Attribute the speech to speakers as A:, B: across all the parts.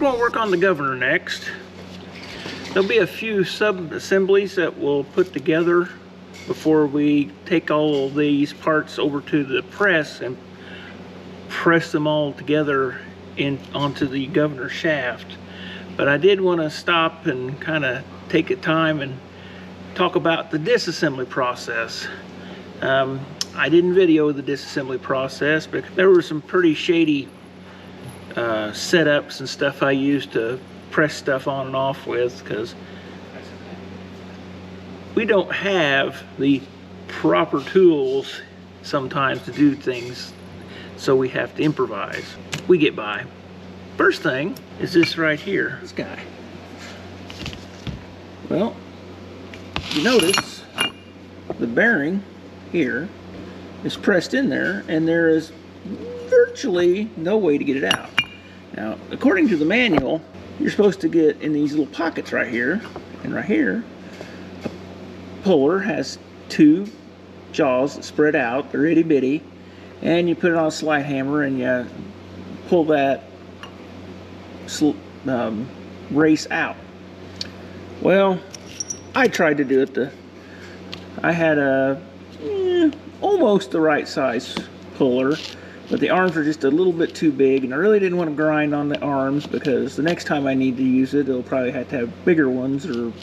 A: going to work on the governor next. There'll be a few sub-assemblies that we'll put together before we take all of these parts over to the press and press them all together onto the governor shaft. But I did want to stop and kind of take the time and talk about the disassembly process. I didn't video the disassembly process, but there were some pretty shady setups and stuff I used to press stuff on and off with, because we don't have the proper tools sometimes to do things, so we have to improvise. We get by. First thing is this right here, this guy. Well, you notice the bearing here is pressed in there, and there is virtually no way to get it out. Now, according to the manual, you're supposed to get in these little pockets right here and right here. A puller has two jaws that spread out, they're itty bitty, and you put it on a slide hammer and you pull that race out. Well, I tried to do it. I had a almost the right size puller, but the arms were just a little bit too big, and I really didn't want to grind on the arms, because the next time I need to use it, it'll probably have to have bigger ones or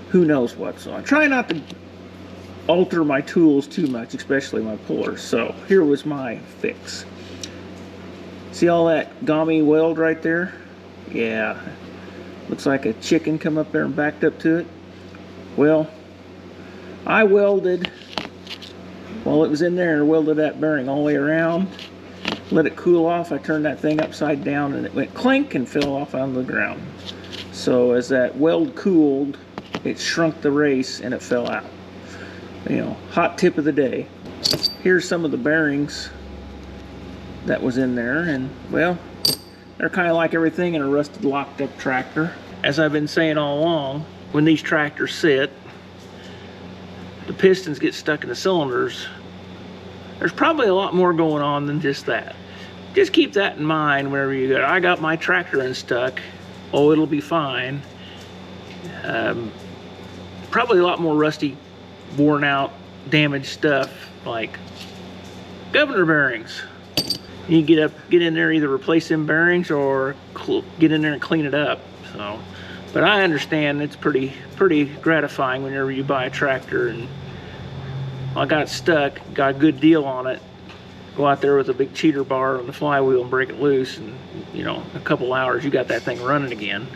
A: who knows what. So I try not to alter my tools too much, especially my pullers. So here was my fix. See all that gummy weld right there? Yeah, looks like a chicken come up there and backed up to it. Well, I welded, while it was in there, and welded that bearing all the way around, let it cool off. I turned that thing upside down and it went clink and fell off onto the ground. So as that weld cooled, it shrunk the race and it fell out. You know, hot tip of the day. Here's some of the bearings that was in there, and well, they're kind of like everything in a rusted locked up tractor. As I've been saying all along, when these tractors sit, the pistons get stuck in the cylinders. There's probably a lot more going on than just that. Just keep that in mind whenever you go, I got my tractor unstuck. Oh, it'll be fine. Probably a lot more rusty, worn out, damaged stuff like governor bearings. You get in there, either replace them bearings or get in there and clean it up. So, but I understand it's pretty gratifying whenever you buy a tractor and I got stuck, got a good deal on it, go out there with a big cheater bar on the flywheel and break it loose, and you know, a couple hours you got that thing running again.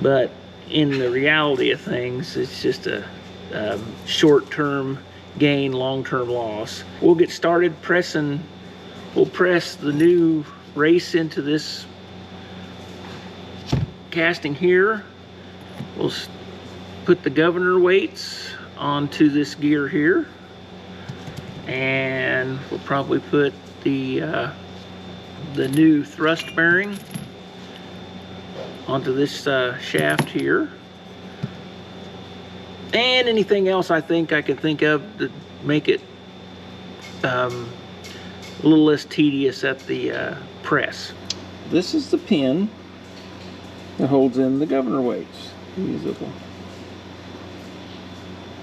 A: But in the reality of things, it's just a short-term gain, long-term loss. We'll get started pressing. We'll press the new race into this casting here. We'll put the governor weights onto this gear here, and we'll probably put the new thrust bearing onto this shaft here, and anything else I think I can think of to make it a little less tedious at the press. This is the pin that holds in the governor weights. These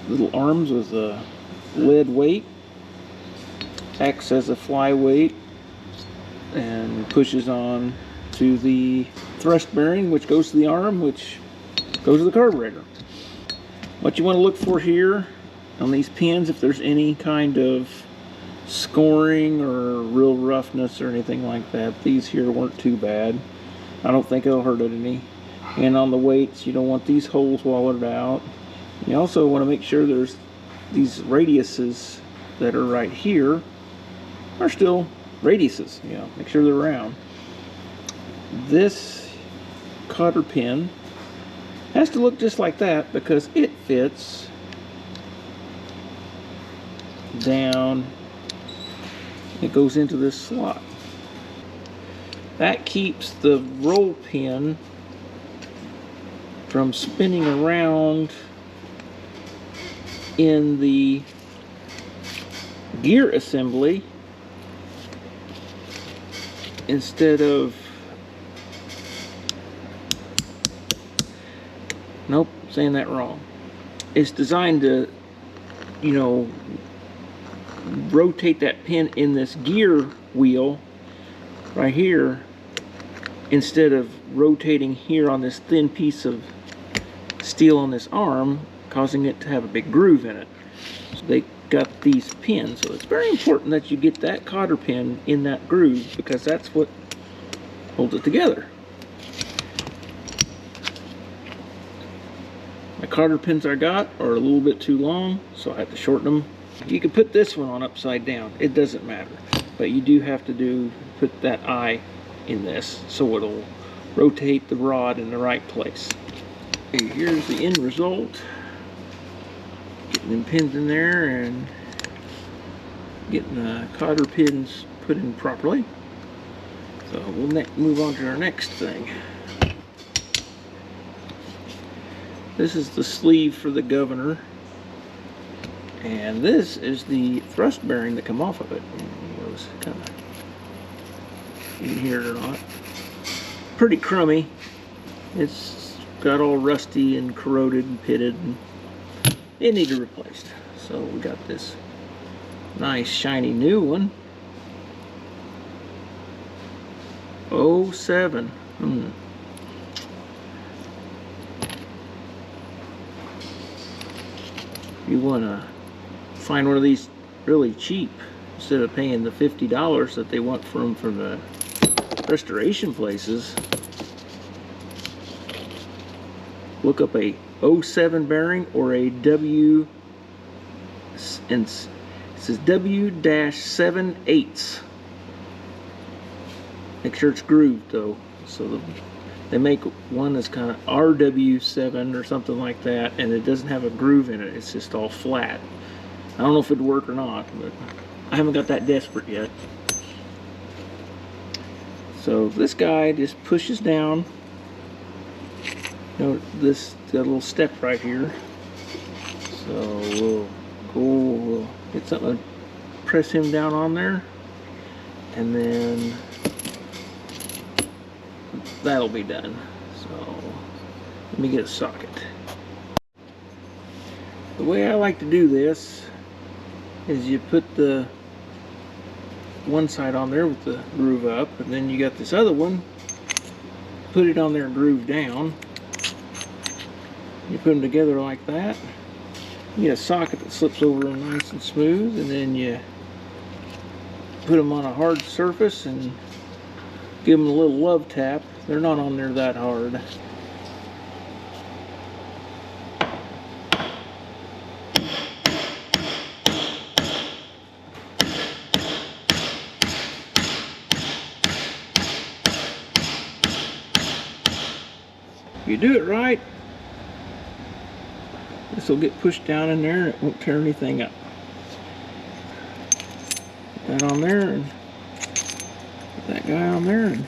A: little arms with a lead weight, acts as a fly weight and pushes on to the thrust bearing, which goes to the arm, which goes to the carburetor. What you want to look for here on these pins, if there's any kind of scoring or real roughness or anything like that, these here weren't too bad. I don't think it'll hurt it any. And on the weights, you don't want these holes wallowed out. You also want to make sure there's these radiuses that are right here are still radiuses. You know, make sure they're round. This cotter pin has to look just like that because it fits down. It goes into this slot. That keeps the roll pin from spinning around in the gear assembly instead of, nope, saying that wrong. It's designed to, you know, rotate that pin in this gear wheel right here instead of rotating here on this thin piece of steel on this arm, causing it to have a big groove in it. So they got these pins, so it's very important that you get that cotter pin in that groove, because that's what holds it together. My cotter pins I got are a little bit too long, so I have to shorten them. You can put this one on upside down, it doesn't matter, but you do have to put that eye in this so it'll rotate the rod in the right place. Okay, here's the end result. Getting them pins in there and getting the cotter pins put in properly. So we'll move on to our next thing. This is the sleeve for the Governor, and this is the thrust bearing that come off of it. It was kind of in here or not. Pretty crummy. It's got all rusty and corroded and pitted, and it needed replaced. So we got this nice shiny new one. 07. You want to find one of these really cheap instead of paying the $50 that they want from the restoration places. Look up a 07 bearing or a W, and it says W-7/8. Make sure it's grooved though. So they make one that's kind of RW7 or something like that, and it doesn't have a groove in it. It's just all flat. I don't know if it'd work or not, but I haven't got that desperate yet. So this guy just pushes down. You know, this got a little step right here. So we'll get something to press him down on there, and then that'll be done. So let me get a socket. The way I like to do this is you put the one side on there with the groove up, and then you got this other one, put it on there and groove down. You put them together like that. You get a socket that slips over nice and smooth, and then you put them on a hard surface and give them a little love tap. They're not on there that hard. If you do it right, this will get pushed down in there and it won't tear anything up. Put that on there and put that guy on there, and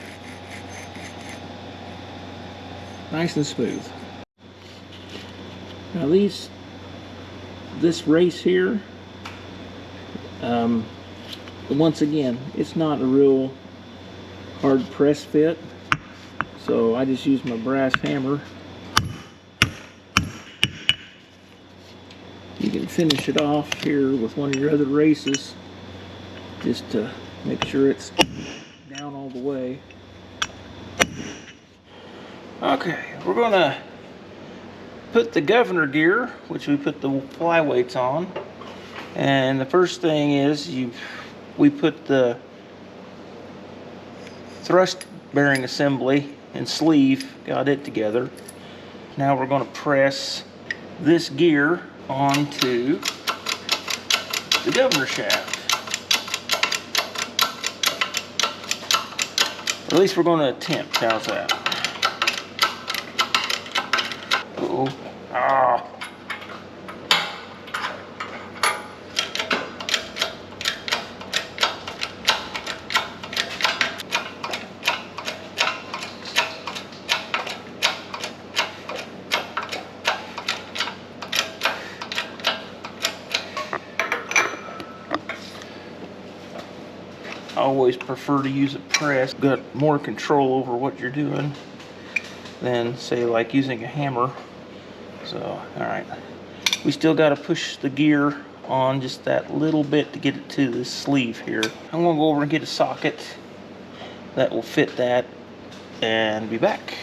A: nice and smooth. Now this race here, once again, it's not a real hard press fit, so I just use my brass hammer. You can finish it off here with one of your other races just to make sure it's down all the way. Okay, we're going to put the Governor gear, which we put the flyweights on. And the first thing is we put the thrust bearing assembly and sleeve, got it together. Now we're going to press this gear onto the Governor shaft. Or at least we're going to attempt. How's that? Uh-oh. Ah. always prefer to use a press. Got more control over what you're doing than, say, like using a hammer. So, all right. We still got to push the gear on just that little bit to get it to the sleeve here. I'm going to go over and get a socket that will fit that and be back.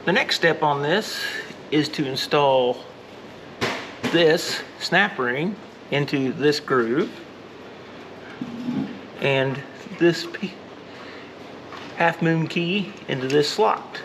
A: The next step on this is to install this snap ring into this groove and this half moon key into this slot.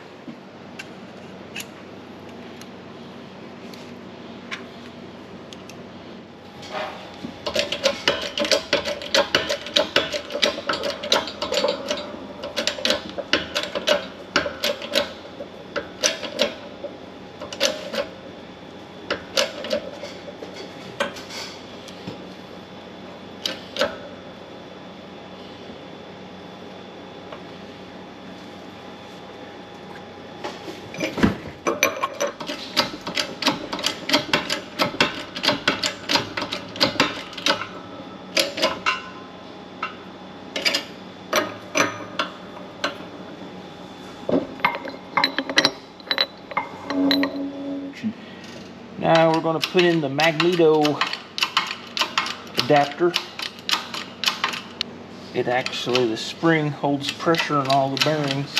A: Now we're going to put in the magneto adapter. It actually, the spring holds pressure on all the bearings.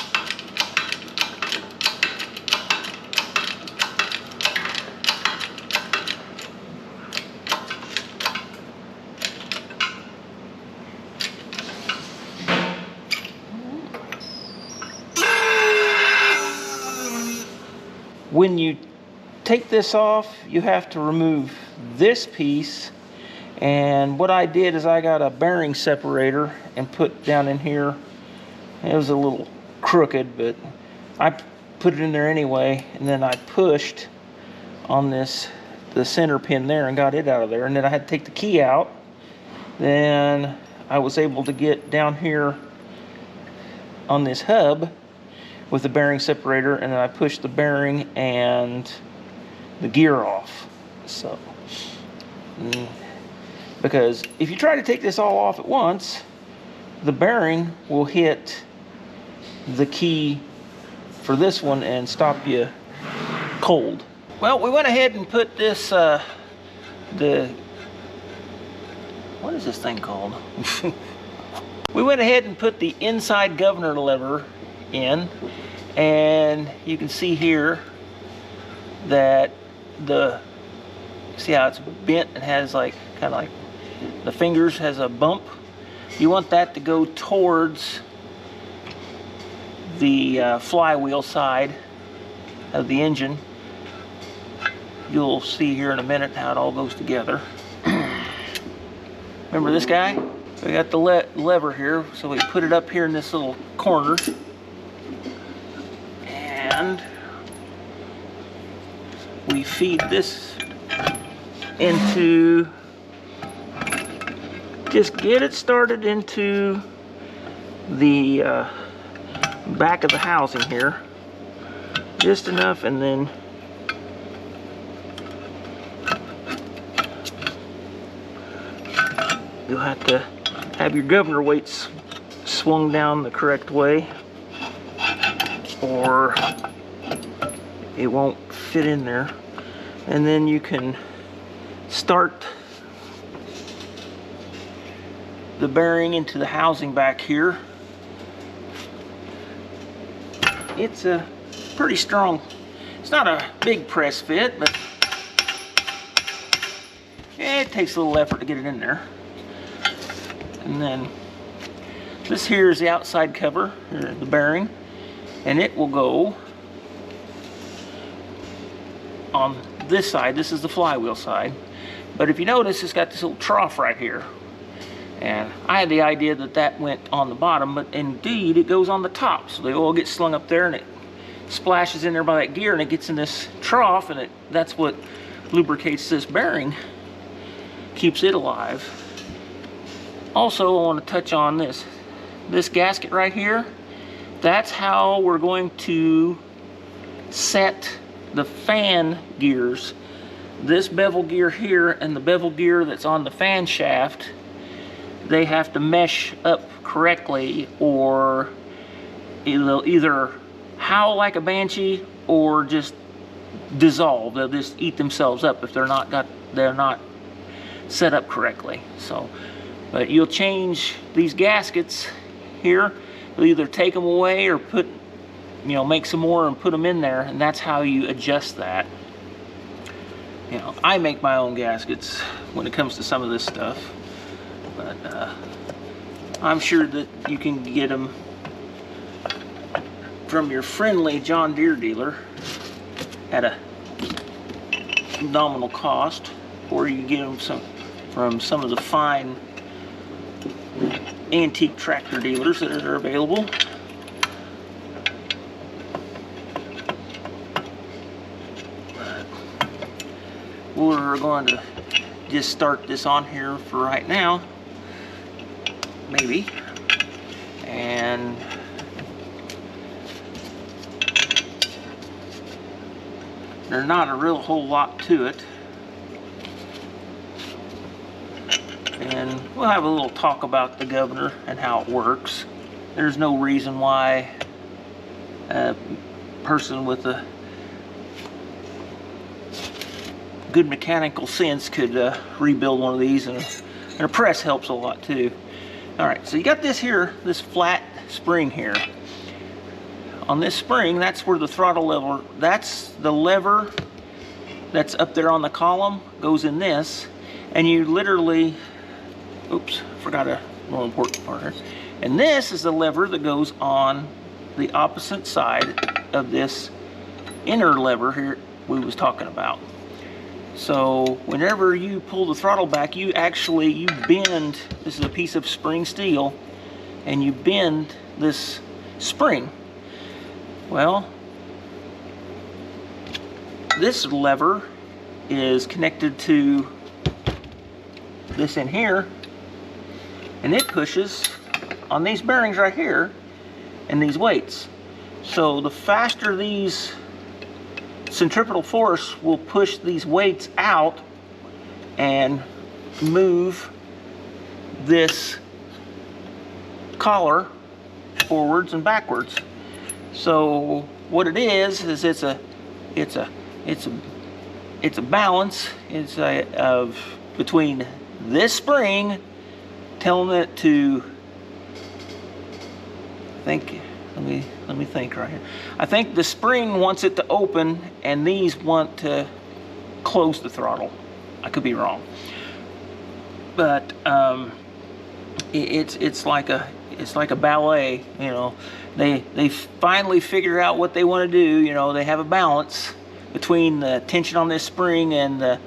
A: When you take this off, you have to remove this piece, and what I did is I got a bearing separator and put down in here. It was a little crooked, but I put it in there anyway, and then I pushed on this, the center pin there, and got it out of there, and then I had to take the key out. Then I was able to get down here on this hub with the bearing separator, and then I pushed the bearing and the gear off. So, because if you try to take this all off at once, the bearing will hit the key for this one and stop you cold. Well, we went ahead and put this, what is this thing called? We went ahead and put the inside governor lever in, and you can see here that see how it's bent and has like kind of like the fingers has a bump. You want that to go towards the flywheel side of the engine. You'll see here in a minute how it all goes together. Remember this guy? We got the lever here, so we put it up here in this little corner, and we feed this into, just get it started into the back of the housing here, just enough, and then you'll have to have your governor weights swung down the correct way, or it won't fit in there. And then you can start the bearing into the housing back here. It's a pretty strong, it's not a big press fit, but it takes a little effort to get it in there. And then this here is the outside cover, the bearing, and it will go on this side. This is the flywheel side, but if you notice, it's got this little trough right here, and I had the idea that that went on the bottom, but indeed it goes on the top. So the oil gets slung up there and it splashes in there by that gear, and it gets in this trough, and that's what lubricates this bearing, keeps it alive. Also, I want to touch on this gasket right here. that's how we're going to set the fan gears. This bevel gear here and the bevel gear that's on the fan shaft, they have to mesh up correctly, or they'll either howl like a banshee or just dissolve. They'll just eat themselves up if they're not set up correctly. So, but you'll change these gaskets here. You'll either take them away or put, you know, make some more and put them in there, and that's how you adjust that. You know, I make my own gaskets when it comes to some of this stuff, but I'm sure that you can get them from your friendly John Deere dealer at a nominal cost, or you can get them from some of the fine antique tractor dealers that are available. We're going to just start this on here for right now, maybe, and there's not a real whole lot to it, and we'll have a little talk about the Governor and how it works. There's no reason why a person with a good mechanical sense could rebuild one of these, and a press helps a lot too. Alright, so you got this here, this flat spring here. On this spring, that's where the throttle lever, that's the lever that's up there on the column, goes in this, and you literally, oops, forgot a more important part here. And this is the lever that goes on the opposite side of this inner lever here we was talking about. So whenever you pull the throttle back, you bend, this is a piece of spring steel, and you bend this spring. Well, this lever is connected to this in here, and it pushes on these bearings right here and these weights. So the faster these centripetal force will push these weights out and move this collar forwards and backwards. So what it is it's a balance. It's of between this spring telling it to think. Let me think right here. I think the spring wants it to open, and these want to close the throttle. I could be wrong, but it's like a ballet. You know, they finally figure out what they want to do. You know, they have a balance between the tension on this spring and the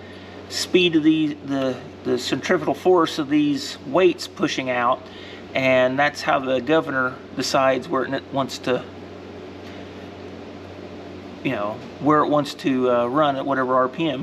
A: speed of the centripetal force of these weights pushing out. And that's how the Governor decides where it wants to, you know, where it wants to run at whatever RPM.